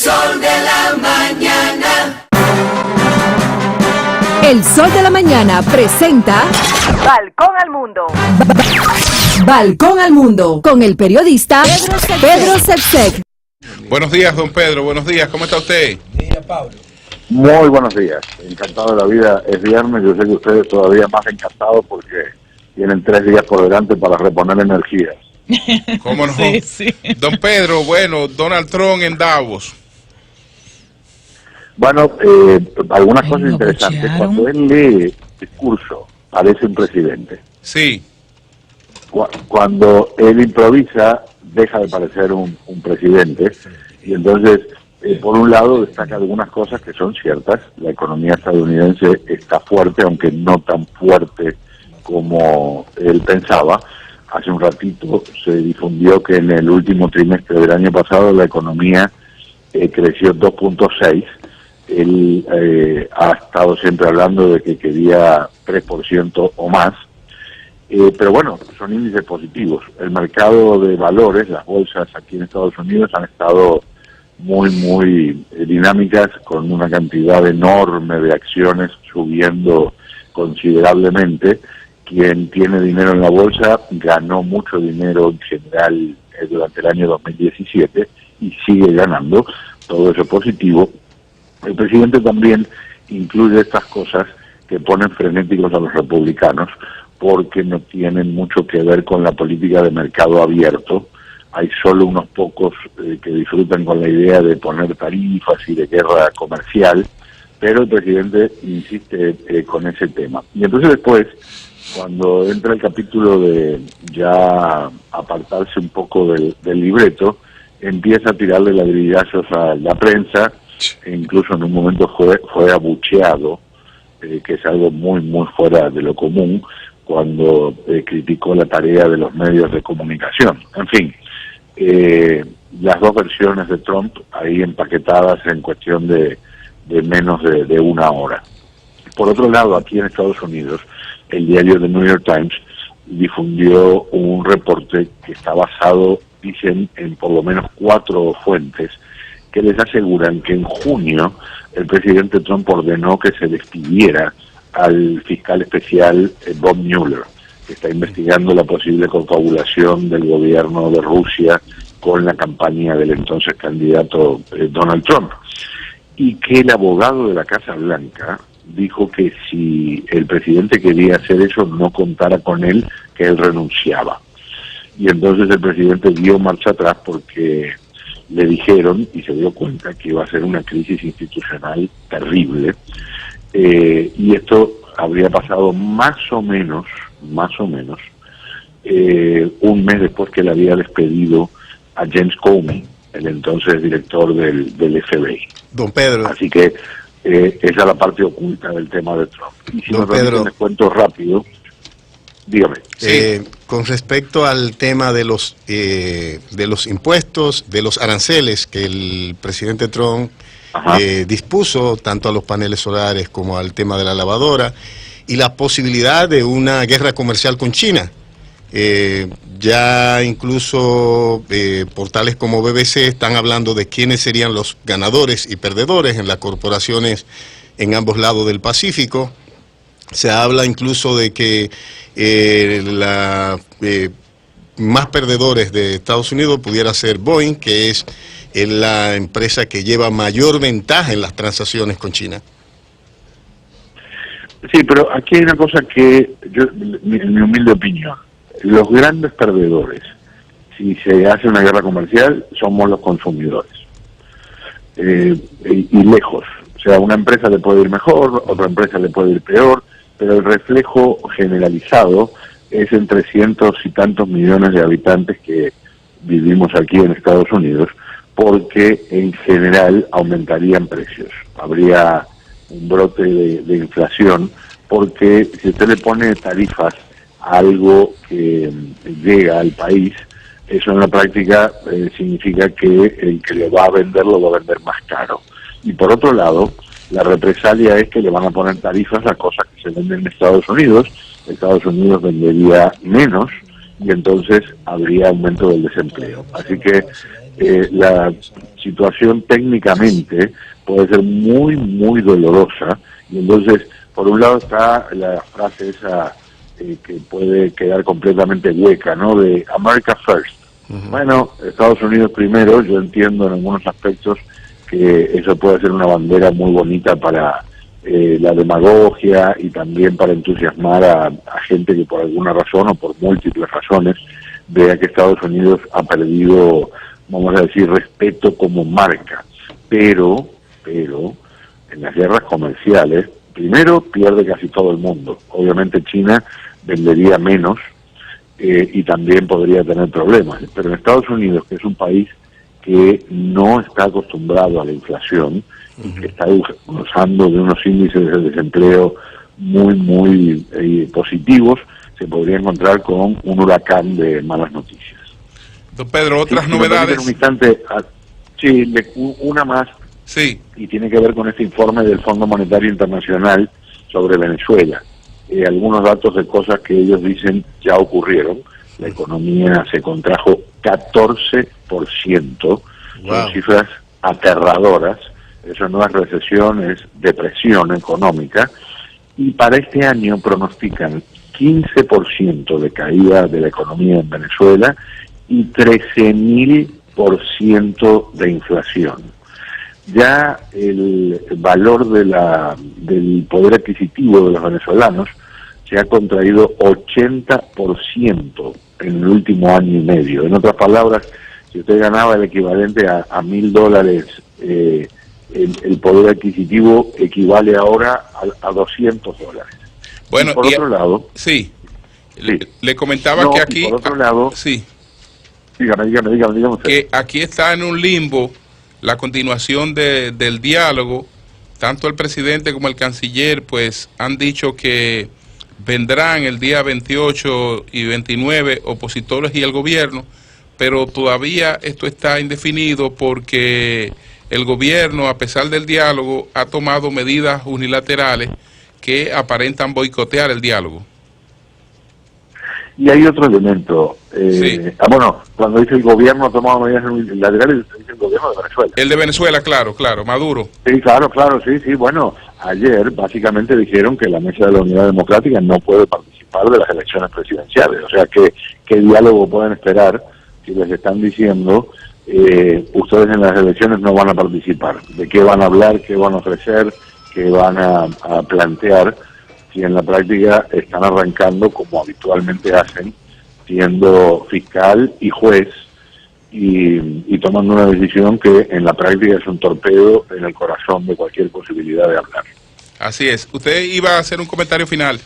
sol de la mañana. El Sol de la Mañana presenta Balcón al Mundo. Balcón al Mundo con el periodista Pedro Sepsek. Buenos días, don Pedro. Buenos días. ¿Cómo está usted? Pablo. Muy buenos días. Encantado de la vida. Es viernes. Yo sé que ustedes todavía más encantados porque tienen 3 días por delante para reponer energías. ¿Cómo no? Sí, sí. Don Pedro, bueno, Donald Trump en Davos. Bueno, algunas cosas interesantes. Cuando él lee discurso, parece un presidente. Sí. Cuando él improvisa, deja de parecer un presidente. Y entonces, por un lado, destaca algunas cosas que son ciertas. La economía estadounidense está fuerte, aunque no tan fuerte como él pensaba. Hace un ratito se difundió que en el último trimestre del año pasado la economía creció 2.6%. Él ha estado siempre hablando de que quería 3% o más, pero bueno, son índices positivos. El mercado de valores, las bolsas aquí en Estados Unidos han estado muy dinámicas, con una cantidad enorme de acciones subiendo considerablemente. Quien tiene dinero en la bolsa ganó mucho dinero en general durante el año 2017 y sigue ganando, todo eso positivo. El presidente también incluye estas cosas que ponen frenéticos a los republicanos porque no tienen mucho que ver con la política de mercado abierto. Hay solo unos pocos que disfrutan con la idea de poner tarifas y de guerra comercial, pero el presidente insiste con ese tema. Y entonces después, cuando entra el capítulo de ya apartarse un poco del libreto, empieza a tirarle ladrillazos a la prensa, e incluso en un momento fue abucheado, que es algo muy fuera de lo común, cuando criticó la tarea de los medios de comunicación. En fin, las dos versiones de Trump ahí empaquetadas en cuestión de menos de una hora. Por otro lado, aquí en Estados Unidos, el diario The New York Times difundió un reporte que está basado, dicen, en por lo menos 4 fuentes, que les aseguran que en junio el presidente Trump ordenó que se despidiera al fiscal especial Bob Mueller, que está investigando la posible confabulación del gobierno de Rusia con la campaña del entonces candidato Donald Trump, y que el abogado de la Casa Blanca dijo que si el presidente quería hacer eso, no contara con él, que él renunciaba. Y entonces el presidente dio marcha atrás porque le dijeron y se dio cuenta que iba a ser una crisis institucional terrible, y esto habría pasado más o menos un mes después que le había despedido a James Comey, el entonces director del FBI. Don Pedro. Así que esa es la parte oculta del tema de Trump. Y si Don me permiten, les cuento rápido. Dígame. Con respecto al tema de los impuestos, de los aranceles que el presidente Trump dispuso tanto a los paneles solares como al tema de la lavadora y la posibilidad de una guerra comercial con China. Ya incluso portales como BBC están hablando de quiénes serían los ganadores y perdedores en las corporaciones en ambos lados del Pacífico. Se habla incluso de que más perdedores de Estados Unidos pudiera ser Boeing, que es la empresa que lleva mayor ventaja en las transacciones con China. Sí, pero aquí hay una cosa que yo, en mi humilde opinión, los grandes perdedores, si se hace una guerra comercial, somos los consumidores. Y lejos. O sea, una empresa le puede ir mejor, otra empresa le puede ir peor, pero el reflejo generalizado es en 300 y tantos millones de habitantes que vivimos aquí en Estados Unidos, porque en general aumentarían precios. Habría un brote de inflación, porque si usted le pone tarifas a algo que llega al país, eso en la práctica significa que el que le va a vender lo va a vender más caro. Y por otro lado, la represalia es que le van a poner tarifas a cosas que se venden en Estados Unidos. Estados Unidos vendería menos y entonces habría aumento del desempleo. Así que la situación técnicamente puede ser muy, muy dolorosa. Y entonces, por un lado está la frase esa que puede quedar completamente hueca, ¿no? De America First. Bueno, Estados Unidos primero. Yo entiendo en algunos aspectos que eso puede ser una bandera muy bonita para la demagogia y también para entusiasmar a gente que por alguna razón o por múltiples razones vea que Estados Unidos ha perdido, vamos a decir, respeto como marca. Pero en las guerras comerciales, primero pierde casi todo el mundo. Obviamente China vendería menos y también podría tener problemas. Pero en Estados Unidos, que es un país que no está acostumbrado a la inflación, y que está gozando de unos índices de desempleo muy, muy positivos, se podría encontrar con un huracán de malas noticias. Don Pedro, otras Sí, novedades. un instante, sí, una más, Sí, y tiene que ver con este informe del Fondo Monetario Internacional sobre Venezuela. Algunos datos de cosas que ellos dicen ya ocurrieron. La economía se contrajo 14%, Wow. son cifras aterradoras. Eso no es recesión, es depresión económica. Y para este año pronostican 15% de caída de la economía en Venezuela y 13.000% de inflación. Ya el valor del poder adquisitivo de los venezolanos se ha contraído 80% en el último año y medio. En otras palabras, si usted ganaba el equivalente a $1.000, el poder adquisitivo equivale ahora a $200. bueno, y por otro lado, sí. sí. Le comentaba No, que y aquí, por otro lado, sí, dígame usted. que aquí está en un limbo la continuación del diálogo. Tanto el presidente como el canciller pues han dicho que vendrán el día 28 y 29 opositores y el gobierno, pero todavía esto está indefinido porque el gobierno, a pesar del diálogo, ha tomado medidas unilaterales que aparentan boicotear el diálogo. Y hay otro elemento. Sí. Bueno, cuando dice el gobierno ha tomado medidas unilaterales, dice el gobierno de Venezuela. El de Venezuela, claro, Maduro. Sí, claro, sí. Bueno, ayer básicamente dijeron que la Mesa de la Unidad Democrática no puede participar de las elecciones presidenciales. O sea, ¿qué diálogo pueden esperar si les están diciendo ustedes en las elecciones no van a participar? ¿De qué van a hablar? ¿Qué van a ofrecer? ¿Qué van a plantear? Si en la práctica están arrancando como habitualmente hacen, siendo fiscal y juez y tomando una decisión que en la práctica es un torpedo en el corazón de cualquier posibilidad de hablar. Así es. Usted iba a hacer un comentario final.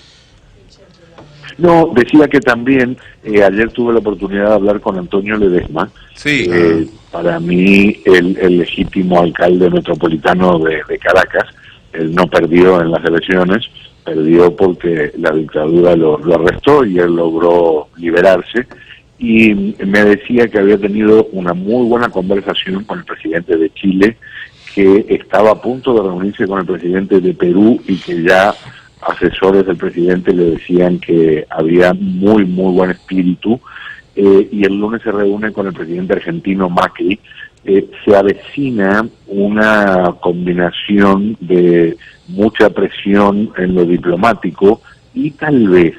No, decía que también ayer tuve la oportunidad de hablar con Antonio Ledesma, Sí. para mí el legítimo alcalde metropolitano de Caracas. Él no perdió en las elecciones, perdió porque la dictadura lo arrestó y él logró liberarse, y me decía que había tenido una muy buena conversación con el presidente de Chile, que estaba a punto de reunirse con el presidente de Perú y que ya asesores del presidente le decían que había muy buen espíritu, y el lunes se reúne con el presidente argentino Macri. Se avecina una combinación de mucha presión en lo diplomático y tal vez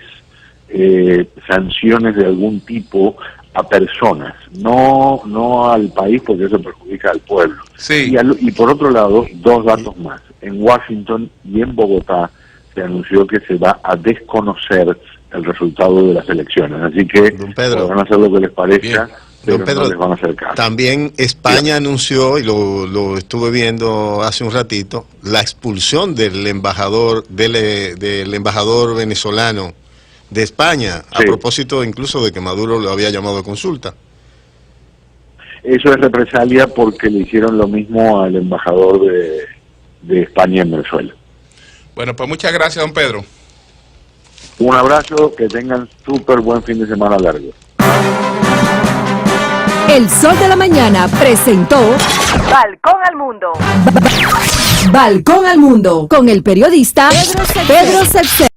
sanciones de algún tipo a personas, no al país, porque eso perjudica al pueblo. Sí. Y por otro lado, dos datos más. En Washington y en Bogotá se anunció que se va a desconocer el resultado de las elecciones, así que Don Pedro, van a hacer lo que les parezca. Bien. Pero Don Pedro, no les van a hacer caso. también España anunció, y lo estuve viendo hace un ratito, la expulsión del embajador venezolano de España, a Sí. propósito incluso de que Maduro lo había llamado a consulta. Eso es represalia porque le hicieron lo mismo al embajador de España en Venezuela. Bueno, pues muchas gracias, don Pedro. Un abrazo, que tengan súper buen fin de semana largo. El Sol de la Mañana presentó Balcón al Mundo. Balcón al Mundo con el periodista Pedro Cercero.